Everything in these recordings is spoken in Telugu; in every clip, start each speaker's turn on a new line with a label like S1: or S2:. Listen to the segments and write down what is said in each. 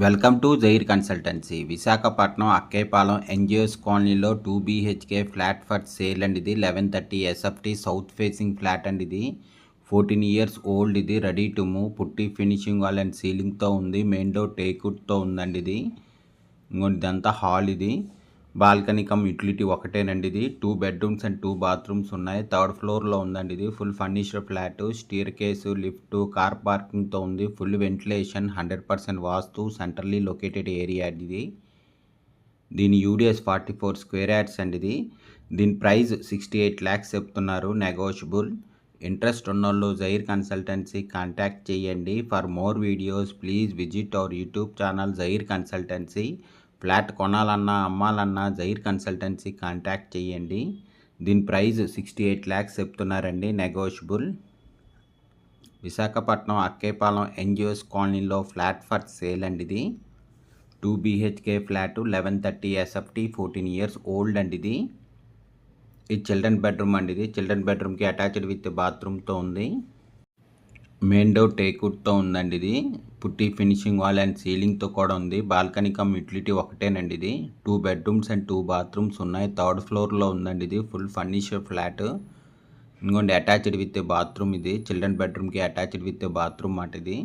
S1: వెల్కమ్ టు జైర్ కన్సల్టెన్సీ. విశాఖపట్నం అక్కేపాలెం ఎన్జిఓస్ కాలనీలో 2 BHK ఫ్లాట్ ఫర్ సేల్ అండి. ఇది 1130 SFT సౌత్ ఫేసింగ్ ఫ్లాట్ అండి. ఇది 14 ఇయర్స్ ఓల్డ్. ఇది ready to move, putty finishing wall and సీలింగ్తో ఉంది. మెయిన్ డోర్ టేక్వుడ్తో ఉందండి. ఇది ఇదంతా హాల్. ఇది బాల్కనీ కమ్ యూటిలిటీ ఒకటేనండి. ఇది 2 బెడ్రూమ్స్ అండ్ 2 బాత్రూమ్స్ ఉన్నాయి. థర్డ్ ఫ్లోర్లో ఉందండి. ఇది full furnished flat. Staircase, lift, car పార్కింగ్తో ఉంది. Full ventilation, 100% vastu, centrally located area ఇది. దీని యూడిఎస్ 44 స్క్వేర్ యార్డ్స్ అండి. ఇది దీని ప్రైస్ 68 lakhs చెప్తున్నారు, నెగోషియబుల్. ఇంట్రెస్ట్ ఉన్నోళ్ళు జైర్ కన్సల్టెన్సీ కాంటాక్ట్ చేయండి. For more videos please visit our YouTube channel Zair consultancy. Flat కొనాలన్నా అమ్మాలన్నా జైర్ కన్సల్టెన్సీ కాంటాక్ట్ చేయండి. దీని ప్రైస్ 68 lakhs చెప్తున్నారండి, నెగోషియబుల్. విశాఖపట్నం అక్కేపాలెం ఎన్జిఓస్ కాలనీలో ఫ్లాట్ ఫర్ సేల్ అండి. ఇది 2 BHK flat, 1130 SFT, 14 years old అండి. ఇది చిల్డ్రన్ బెడ్రూమ్ అండి. ఇది చిల్డ్రన్ బెడ్రూమ్కి అటాచ్డ్ విత్ బాత్రూమ్తో ఉంది. మెయిన్ డోర్ టేక్వుడ్తో ఉందండి. ఇది పుట్టి ఫినిషింగ్ వాల్ అండ్ సీలింగ్తో కూడా ఉంది. బాల్కనీ కమ్ యూటిలిటీ ఒకటేనండి. ఇది 2 బెడ్రూమ్స్ అండ్ 2 బాత్రూమ్స్ ఉన్నాయి. థర్డ్ ఫ్లోర్లో ఉందండి. ఇది ఫుల్ ఫర్నిష్డ్ ఫ్లాట్. ఇంకోండి అటాచ్డ్ విత్ బాత్రూమ్. ఇది చిల్డ్రన్ బెడ్రూమ్కి అటాచ్డ్ విత్ బాత్రూమ్ మాట. ఇది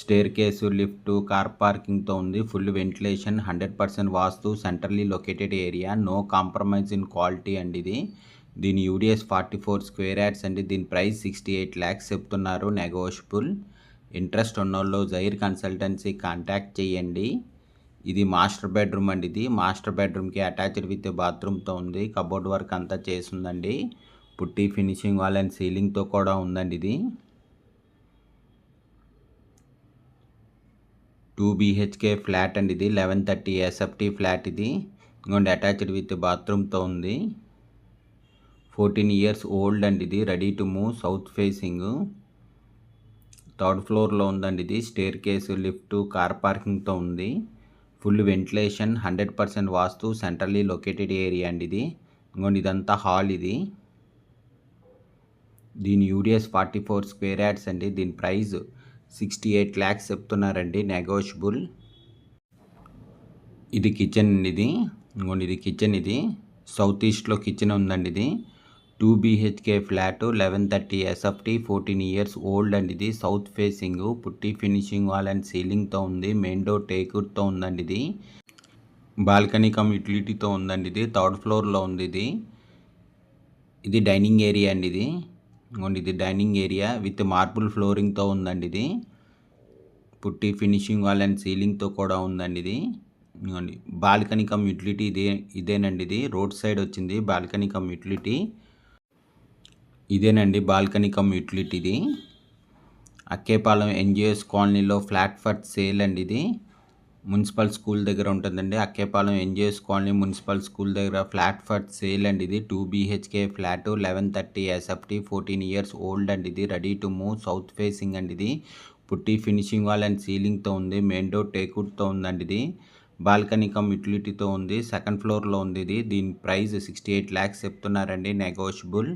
S1: స్టేర్ కేసు, లిఫ్ట్, కార్ పార్కింగ్తో ఉంది. Full ventilation, 100% vastu, centrally located area, no compromise in quality అండి. ఇది దీని యూడిఎస్ 44 స్క్వేర్ యార్డ్స్ అండి. దీని ప్రైస్ 68 lakhs చెప్తున్నారు, నెగోషియబుల్. ఇంట్రెస్ట్ ఉన్నోళ్ళు జైర్ కన్సల్టెన్సీ కాంటాక్ట్ చేయండి. ఇది మాస్టర్ బెడ్రూమ్ అండి. ఇది మాస్టర్ బెడ్రూమ్కి అటాచ్డ్ విత్ బాత్రూమ్తో ఉంది. కబోర్డ్ వర్క్ అంతా చేసిందండి. పుట్టి ఫినిషింగ్ వాల్ అండ్ సీలింగ్తో కూడా ఉందండి. ఇది 2 BHK ఫ్లాట్ అండి. ఇది 1130 SFT ఫ్లాట్. ఇది ఇంకోండి అటాచ్డ్ విత్ బాత్రూమ్తో ఉంది. 14 ఇయర్స్ ఓల్డ్ అండి. ఇది ready to move, south facing. Third ఫ్లోర్లో ఉందండి. ఇది స్టేర్ కేసు, లిఫ్ట్, కార్ పార్కింగ్తో ఉంది. Full ventilation, 100% vastu, centrally located area అండి. ఇది ఇంకోండి ఇదంతా హాల్. ఇది దీని యూడిఎస్ 44 స్క్వేర్ యార్డ్స్ అండి. దీని ప్రైస్ 68 lakhs చెప్తున్నారండి, నెగోషియబుల్. ఇది కిచెన్ అండి. ఇది ఇంకోండి ఇది కిచెన్. ఇది సౌత్ ఈస్ట్లో కిచెన్ ఉందండి. ఇది 2 BHK flat, 1130 SFT, 14 years old అండి. ఇది south facing, putty finishing wall and సీలింగ్తో ఉంది. మెయిన్ డోర్ టేక్వుడ్తో ఉందండి. ఇది బాల్కనీ కమ్ యూటిలిటీతో ఉందండి. ఇది థర్డ్ ఫ్లోర్లో ఉంది. ఇది డైనింగ్ ఏరియా అండి. ఇది ఇంకోండి ఇది డైనింగ్ ఏరియా విత్ మార్బుల్ ఫ్లోరింగ్తో ఉందండి. ఇది పుట్టి ఫినిషింగ్ వాల్ అండ్ సీలింగ్తో కూడా ఉందండి. ఇది ఇంకోండి బాల్కనీ కమ్ యూటిలిటీ ఇదేనండి. ఇది రోడ్ సైడ్ వచ్చింది బాల్కనీ కమ్ యూటిలిటీ. ఇదేనండి బాల్కనీ కమ్ యూటిలిటీ. ఇది అక్కేపాలెం ఎన్జిఓస్ కాలనీలో ఫ్లాట్ ఫర్ సేల్ అండి. ఇది మున్సిపల్ స్కూల్ దగ్గర ఉంటుందండి. Akkepalem NGOs colony municipal school దగ్గర ఫ్లాట్ ఫర్ సేల్ అండి. ఇది 2 BHK flat, 1130 SFT, 14 years old అండి. ఇది ready to move, south facing అండి. ఇది పుట్టి ఫినిషింగ్ వాల్ అండ్ సీలింగ్తో ఉంది. మెయిన్ డోర్ టేక్వుడ్తో ఉందండి. ఇది బాల్కనీ కమ్ యూటిలిటీతో ఉంది. సెకండ్ ఫ్లోర్లో ఉంది. ఇది దీని ప్రైస్ 68 lakhs చెప్తున్నారండి, నెగోషియబుల్.